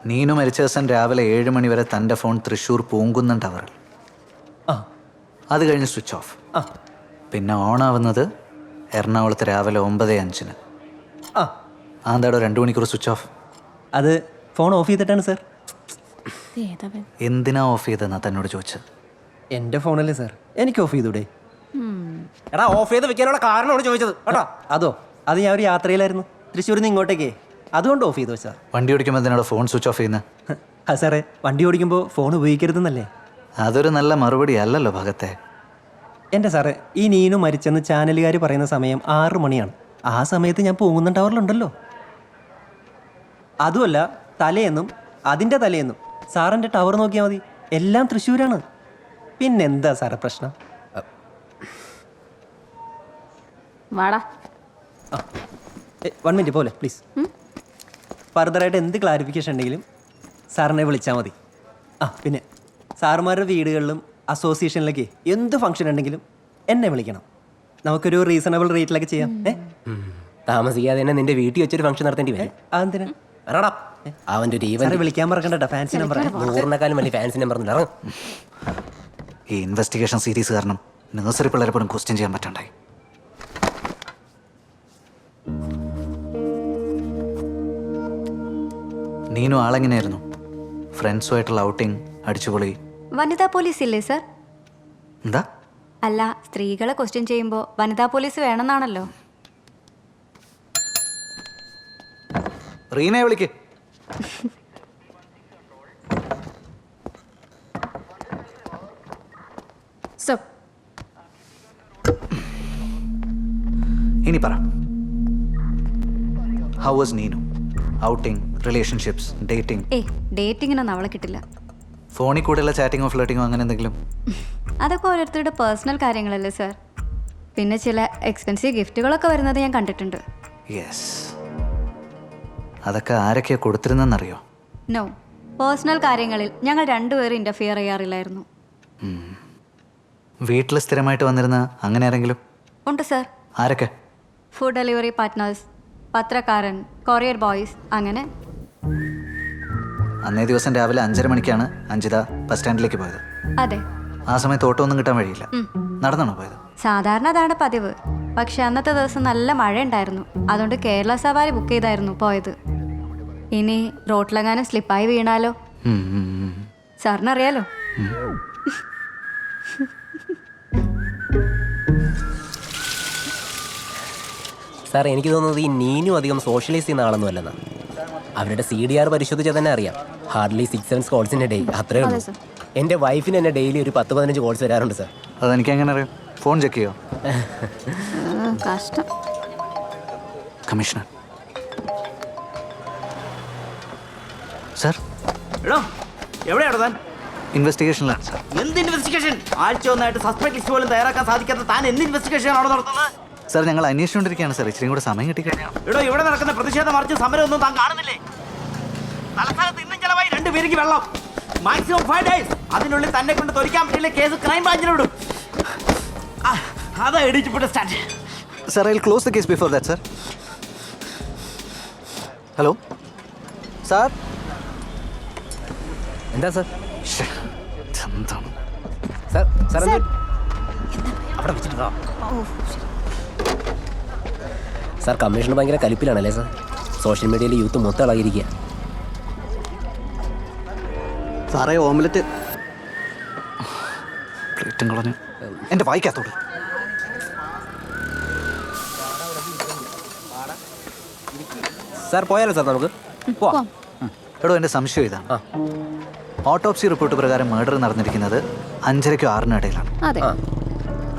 നീനു മരിച്ച ദിവസം രാവിലെ 7 മണി വരെ തൻ്റെ ഫോൺ തൃശ്ശൂർ പൂങ്കുന്നം ടവറിൽ. ആ അത് കഴിഞ്ഞ് സ്വിച്ച് ഓഫ്. ആ പിന്നെ ഓണാവുന്നത് എറണാകുളത്ത് രാവിലെ 9:05. ആ അതെന്താടോ 2 മണിക്കൂർ സ്വിച്ച് ഓഫ്? അത് ഫോൺ ഓഫ് ചെയ്തിട്ടാണ് സാർ. എന്തിനാ ഓഫ് ചെയ്തെന്നാ തന്നോട് ചോദിച്ചത്? എൻ്റെ ഫോണല്ലേ സാർ, എനിക്ക് ഓഫ് ചെയ്തൂടെ? എടാ ഓഫ് ചെയ്ത് വെക്കാനുള്ള കാരണമാണ് ചോദിച്ചത് കേട്ടോ. അത് ഞാൻ ഒരു യാത്രയിലായിരുന്നു തൃശ്ശൂരിൽ നിന്ന് ഇങ്ങോട്ടേക്ക്, അതുകൊണ്ട് ഓഫ് ചെയ്തു സാർ. വണ്ടി ഓടിക്കുമ്പോൾ എന്തിനാണ് ഫോൺ സ്വിച്ച് ഓഫ് ചെയ്യുന്നത്? ആ സാറേ, വണ്ടി ഓടിക്കുമ്പോൾ ഫോൺ ഉപയോഗിക്കരുതെന്നല്ലേ? അതൊരു നല്ല മറുപടി അല്ലല്ലോ ഭഗത്തെ. എൻ്റെ സാറേ, ഈ നീനു മരിച്ചെന്ന് ചാനലുകാർ പറയുന്ന സമയം 6 മണിയാണ്. ആ സമയത്ത് ഞാൻ പൂങ്കുന്നം ടവറിലുണ്ടല്ലോ. അതുമല്ല, തലേന്നും അതിൻ്റെ തലേന്നും സാറിൻ്റെ ടവർ നോക്കിയാൽ മതി, എല്ലാം തൃശ്ശൂരാണ്. പിന്നെന്താ സാറേ പ്രശ്നം? വാടാ. 1 മിനിറ്റ് പോലെ പ്ലീസ്. ഫർദറായിട്ട് എന്ത് ക്ലാരിഫിക്കേഷൻ ഉണ്ടെങ്കിലും സാറിനെ വിളിച്ചാൽ മതി. പിന്നെ സാറുമാരുടെ വീടുകളിലും അസോസിയേഷനിലൊക്കെ എന്ത് ഫംഗ്ഷൻ ഉണ്ടെങ്കിലും എന്നെ വിളിക്കണം. നമുക്കൊരു റീസണബിൾ റേറ്റിലൊക്കെ ചെയ്യാം. താമസിക്കാതെ തന്നെ നിന്റെ വീട്ടിൽ വെച്ചൊരു ഫംഗ്ഷൻ നടത്തേണ്ടി വരും. അതെന്തിനാ? അവൻ്റെ ഒരു സാറെ വിളിക്കാൻ മറക്കണ്ട, ഫാൻസി നമ്പർ. 100-നെക്കാളും വലിയ ഫാൻസി നമ്പർ ഇറങ്ങും. ഈ ഇൻവെസ്റ്റിഗേഷൻ സീരീസ് കാരണം നഴ്സറി പിള്ളേരെ പോലും ക്വസ്റ്റ്യൻ ചെയ്യാൻ പറ്റണ്ടായി. നീനു ആളെങ്ങനെയായിരുന്നു? ഫ്രണ്ട്സുമായിട്ടുള്ള ഔട്ടിങ്, അടിച്ചുപൊളി? വനിതാ പോലീസ് ഇല്ലേ സർ? എന്താ? അല്ല, സ്ത്രീകളെ ക്വസ്റ്റ്യൻ ചെയ്യുമ്പോൾ വനിതാ പോലീസ് വേണമെന്നാണല്ലോ. റീനയെ വിളിക്ക്. ഇനി പറ, how was Neenu? Outing, relationships, dating? ഡേറ്റിങ്ങിനൊന്നും അവളെ കിട്ടില്ല. ഫോണിൽ കൂടെയുള്ള ചാറ്റിങ്ങോ ഫ്ലേട്ടിങ്ങോ അങ്ങനെ എന്തെങ്കിലും? അതൊക്കെ ഓരോരുത്തരുടെ പേഴ്സണൽ കാര്യങ്ങളല്ലേ സർ. പിന്നെ ചില എക്സ്പെൻസീവ് ഗിഫ്റ്റുകളൊക്കെ വരുന്നത് ഞാൻ കണ്ടിട്ടുണ്ട്. യെസ്. അതൊക്കെ ആരൊക്കെയാ കൊടുത്തിരുന്നെന്നറിയോ? നോ, പേഴ്സണൽ കാര്യങ്ങളിൽ ഞങ്ങൾ രണ്ടുപേരും ഇൻ്റർഫിയർ ചെയ്യാറില്ലായിരുന്നു. വീട്ടിൽ സ്ഥിരമായിട്ട് വന്നിരുന്ന അങ്ങനെ ആരെങ്കിലും? ഉണ്ട് സർ. ആരൊക്കെ? ഫുഡ് ഡെലിവറി പാർട്ട്നേഴ്സ്, പത്രക്കാരൻ, കൊറിയർ ബോയ്സ്, അങ്ങനെ. അന്നേ ദിവസം രാവിലെ 5:30 മണിക്കാണ് അഞ്ജിത ബസ് സ്റ്റാൻഡിലേക്ക് പോയത്. അതെ. ആ സമയത്ത് ഓട്ടോ ഒന്നും കിട്ടാൻ വഴിയില്ല. നടന്നാണോ പോയത്? സാധാരണ അതാണ് പതിവ്. പക്ഷെ അന്നത്തെ ദിവസം നല്ല മഴ ഉണ്ടായിരുന്നു. അതുകൊണ്ട് കേരള സവാരി ബുക്ക് ചെയ്തായിരുന്നു പോയത്. ഇനി റോട്ടിലെങ്ങാനും സ്ലിപ്പായി വീണാലോ? സാറിനറിയാലോ. സാർ, എനിക്ക് തോന്നുന്നത് ഈ നീനും അധികം സോഷ്യലൈസ് ചെയ്യുന്ന ആളൊന്നും അല്ലെന്നാ. അവരുടെ CDR പരിശോധിച്ചാൽ തന്നെ അറിയാം. ഹാർഡ്ലി 6-7 കോൾസിൻ്റെ ഡേ, അത്രേ ഉള്ളൂ. എൻ്റെ വൈഫിന് തന്നെ ഡെയിലി ഒരു 10-15 കോൾസ് വരാറുണ്ട് സാർ. അതെനിക്ക് എങ്ങനെ അറിയാം? ഫോൺ ചെക്ക് ചെയ്യോ? കഷ്ടം. Commissioner sir. എവിടെയാണോ താൻ? ഇൻവെസ്റ്റിഗേഷനിലാണ് സാർ. എന്ത് ഇൻവെസ്റ്റിഗേഷൻ? ആഴ്ച ഒന്നായിട്ട് സസ്പെക്ട് ലിസ്റ്റ് പോലും തയ്യാറാക്കാൻ സാധിക്കാത്ത താൻ എന്ത് ഇൻവെസ്റ്റിഗേഷൻ ആണോ നടത്തുന്നത്? സാർ, ഞങ്ങൾ അന്വേഷിച്ചുകൊണ്ടിരിക്കുകയാണ് സാർ. ഇച്ചിരി കൂടെ സമയം കിട്ടിക്കഴിഞ്ഞാൽ. ഇവിടെ നടക്കുന്ന പ്രതിഷേധ മാർച്ച് സമരം ഒന്നും താൻ കാണുന്നില്ലേ? തലസ്ഥാനത്ത് ഇന്നും ചെലവായി 2 പേർക്ക് വെള്ളം. Maximum 5 days. അതിനുള്ളിൽ തന്നെ കൊണ്ട് തൊലിക്കാൻ പറ്റില്ല, കേസ് ക്രൈം ബ്രാഞ്ചിന് വിടും. അതാ ഇടിച്ചിട്ട് stand. Sir, I will close the case before that sir. Hello sir. എന്താ സാർ? എന്താണ് സാർ സാർ അവിടെ വെച്ചിട്ടോ? സാർ, കമ്മീഷണർ ഭയങ്കര കലിപ്പിലാണല്ലേ സാർ? സോഷ്യൽ മീഡിയയിൽ യൂത്ത് മൊത്തം ഇളകിയിരിക്കുക. സാറേ, ഓംലെറ്റ് പ്ലേറ്റും കളഞ്ഞു എൻ്റെ വായിക്കാത്തോട്. സാർ പോയാലോ സാർ? നമുക്ക് പോവാം. എടോ, എൻ്റെ സംശയം ഇതാണ്. ഓട്ടോപ്സി റിപ്പോർട്ട് പ്രകാരം മർഡർ നടന്നിരിക്കുന്നത് 5:30-നും 6:00-നും ഇടയിലാണ്.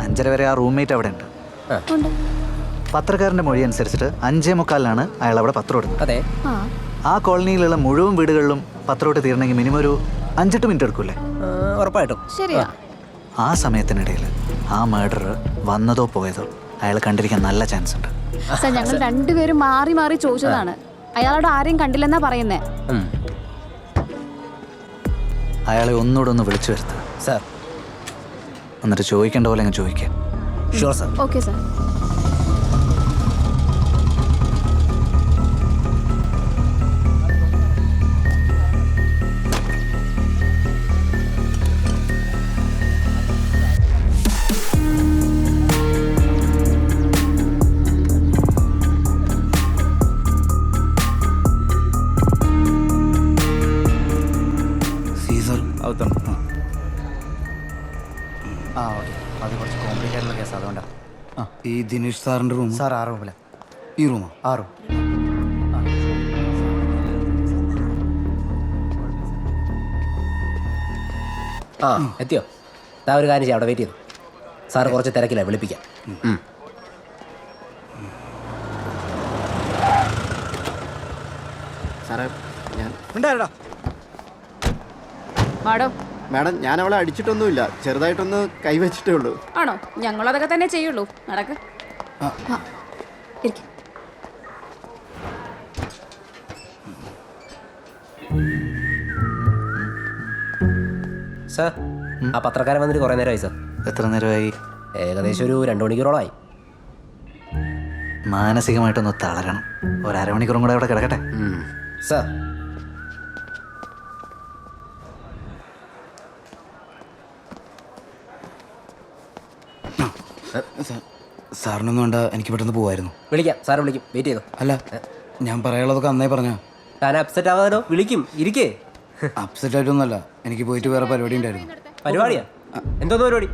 5:30 വരെ ആ റൂംമേറ്റ് അവിടെ ഉണ്ട്. പത്രക്കാരൻ്റെ മൊഴി അനുസരിച്ചിട്ട് 5:45-നാണ് അയാൾ അവിടെ പത്രം ഇടുന്നത്. അതെ. ആ കോളനിയിലുള്ള മുഴുവൻ വീടുകളിലും പത്രോട്ട് തീരണമെങ്കിൽ മിനിമം ഒരു 5-8 മിനിറ്റ് എടുക്കൂലേ? ഉറപ്പായിട്ടും. ശരിയാ. ആ സമയത്തിനിടയിൽ ആ മർഡർ വന്നതോ പോയതോ അയാൾ കണ്ടിരിക്കാൻ നല്ല ചാൻസ് ഉണ്ട്. സാർ, ഞങ്ങൾ രണ്ടുപേരും മാറി മാറി ചോദിച്ചതാണ്. അയാളോട് ആരെയും കണ്ടില്ലെന്നാ പറയുന്നേ. അയാളെ ഒന്നുകൂടെ ഒന്ന് വിളിച്ചു വരുത്തുക സാർ. എന്നിട്ട് ചോദിക്കേണ്ട പോലെ അങ്ങ് ചോദിക്കാം. Sure sir. Okay sir. ആ ഓക്കെ. അത് കുറച്ച് കോംപ്ലിക്കേറ്റഡ് ആയിട്ടുള്ള കേസ്, അതുകൊണ്ടാണ്. ആ ഈ ദിനേഷ് സാറിൻ്റെ റൂം സാർ ആ റൂമില്ല. ഈ റൂമോ? ആ റൂം. ആ എത്തിയോ? താ ഒരു കാര്യം ചെയ്യാം, അവിടെ വെയിറ്റ് ചെയ്തു. സാറ് കുറച്ച് തിരക്കില്ല, വിളിപ്പിക്കാം. സാറേ ഞാൻ ഉണ്ടായിരുടാ. മാഡോ മാഡം ഞാൻ അവളെ അടിച്ചിട്ടൊന്നുമില്ല, ചെറുതായിട്ടൊന്ന് കൈവച്ചിട്ടേ ഉള്ളൂ. ആണോ? ഞങ്ങളതൊക്കെ തന്നെ ചെയ്യുള്ളൂ. നടക്ക്. ഇരിക്ക്. സാർ ആ പത്രക്കാരൻ വന്നിട്ട് കുറേ നേരമായി സാർ. എത്ര നേരമായി? ഏകദേശം ഒരു 2 മണിക്കൂറോളമായി. മാനസികമായിട്ടൊന്ന് തളരണം. ഒരു അരമണിക്കൂറും കൂടെ അവിടെ കിടക്കട്ടെ. സാർ സാറിനൊന്നും വേണ്ട, എനിക്ക് പെട്ടെന്ന് പോവായിരുന്നു. വിളിക്കാം, സാറ് വിളിക്കും, വെയിറ്റ് ചെയ്തു. അല്ല ഞാൻ പറയാനുള്ളതൊക്കെ അന്നേ പറഞ്ഞാ. താൻ അപ്സെറ്റ് ആവാനോ? വിളിക്കും, ഇരിക്കേ. അപ്സെറ്റ് ആയിട്ടൊന്നുമല്ല, എനിക്ക് പോയിട്ട് വേറെ പരിപാടി ഉണ്ടായിരുന്നു. പരിപാടിയാ? എന്തോന്ന് പരിപാടി?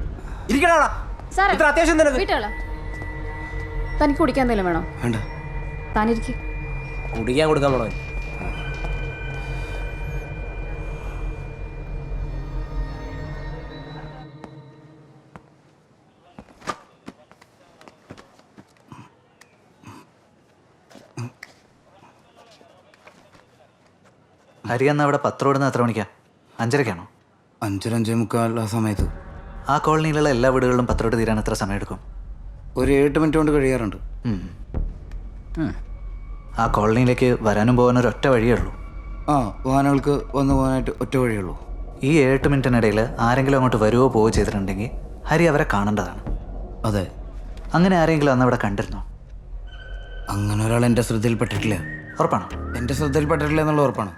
ഇരിക്കണാ. സാറേ, ഇത്ര അത്യാവശ്യം നിനക്ക്? വീട്ടുകളാ. തനിക്ക് കുടിക്കാൻ എന്തെങ്കിലും വേണോ? വേണ്ട. താനിരിക്കും. കുടിക്കാൻ കൊടുക്കാൻ പോണോ? ഹരി അന്ന് അവിടെ പത്രം ഇടുന്ന എത്ര മണിക്കാ? 5:30-ക്കാണോ? 5:45 ആ സമയത്ത്. ആ കോളനിയിലുള്ള എല്ലാ വീടുകളിലും പത്രം ഇട്ട് തീരാൻ എത്ര സമയം എടുക്കും? ഒരു 8 മിനിറ്റ് കൊണ്ട് കഴിയാറുണ്ട്. ആ കോളനിയിലേക്ക് വരാനും പോകാനും ഒരൊറ്റ വഴിയേ ഉള്ളൂ. ആ വാഹനങ്ങൾക്ക് വന്നു പോകാനായിട്ട് ഒറ്റ വഴിയുള്ളൂ. ഈ 8 മിനിറ്റിനിടയിൽ ആരെങ്കിലും അങ്ങോട്ട് വരുവോ പോവുകയോ ചെയ്തിട്ടുണ്ടെങ്കിൽ ഹരി അവരെ കാണേണ്ടതാണ്. അതെ. അങ്ങനെ ആരെങ്കിലും അന്ന് അവിടെ കണ്ടിരുന്നോ? അങ്ങനെ ഒരാൾ എൻ്റെ ശ്രദ്ധയിൽപ്പെട്ടിട്ടില്ല. ഉറപ്പാണോ? എൻ്റെ ശ്രദ്ധയിൽപ്പെട്ടിട്ടില്ല എന്നുള്ള ഉറപ്പാണ്.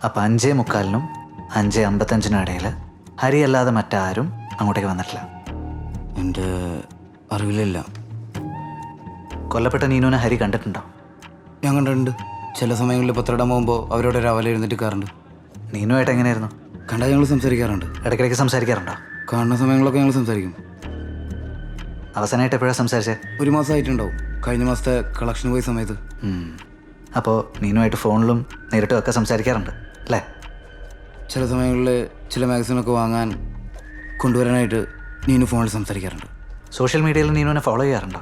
അപ്പം 5:45-നും 5:55-നും ഇടയിൽ ഹരി അല്ലാതെ മറ്റാരും അങ്ങോട്ടേക്ക് വന്നിട്ടില്ല. എൻ്റെ അറിവിലില്ല. കൊല്ലപ്പെട്ട നീനുവിനെ ഹരി കണ്ടിട്ടുണ്ടോ? ഞാൻ കണ്ടിട്ടുണ്ട്. ചില സമയങ്ങളിൽ പത്രം ഇടാൻ പോകുമ്പോൾ അവരോട് രാവിലെ എഴുന്നേറ്റ് കയറുണ്ട്. നീനുമായിട്ട് എങ്ങനെയായിരുന്നു? കണ്ടാൽ ഞങ്ങൾ സംസാരിക്കാറുണ്ട്. ഇടയ്ക്കിടയ്ക്ക് സംസാരിക്കാറുണ്ടോ? കാണുന്ന സമയങ്ങളൊക്കെ ഞങ്ങൾ സംസാരിക്കും. അവസാനമായിട്ട് എപ്പോഴാണ് സംസാരിച്ചേ? 1 മാസമായിട്ടുണ്ടാവും. കഴിഞ്ഞ മാസത്തെ കളക്ഷന് പോയ സമയത്ത്. അപ്പോൾ നീനുമായിട്ട് ഫോണിലും നേരിട്ടും ഒക്കെ സംസാരിക്കാറുണ്ട് അല്ലേ? ചില സമയങ്ങളിൽ ചില മാഗസിനൊക്കെ വാങ്ങാൻ കൊണ്ടുവരാനായിട്ട് നീനു ഫോണിൽ സംസാരിക്കാറുണ്ട്. സോഷ്യൽ മീഡിയയിൽ നീനുവിനെ ഫോളോ ചെയ്യാറുണ്ടോ?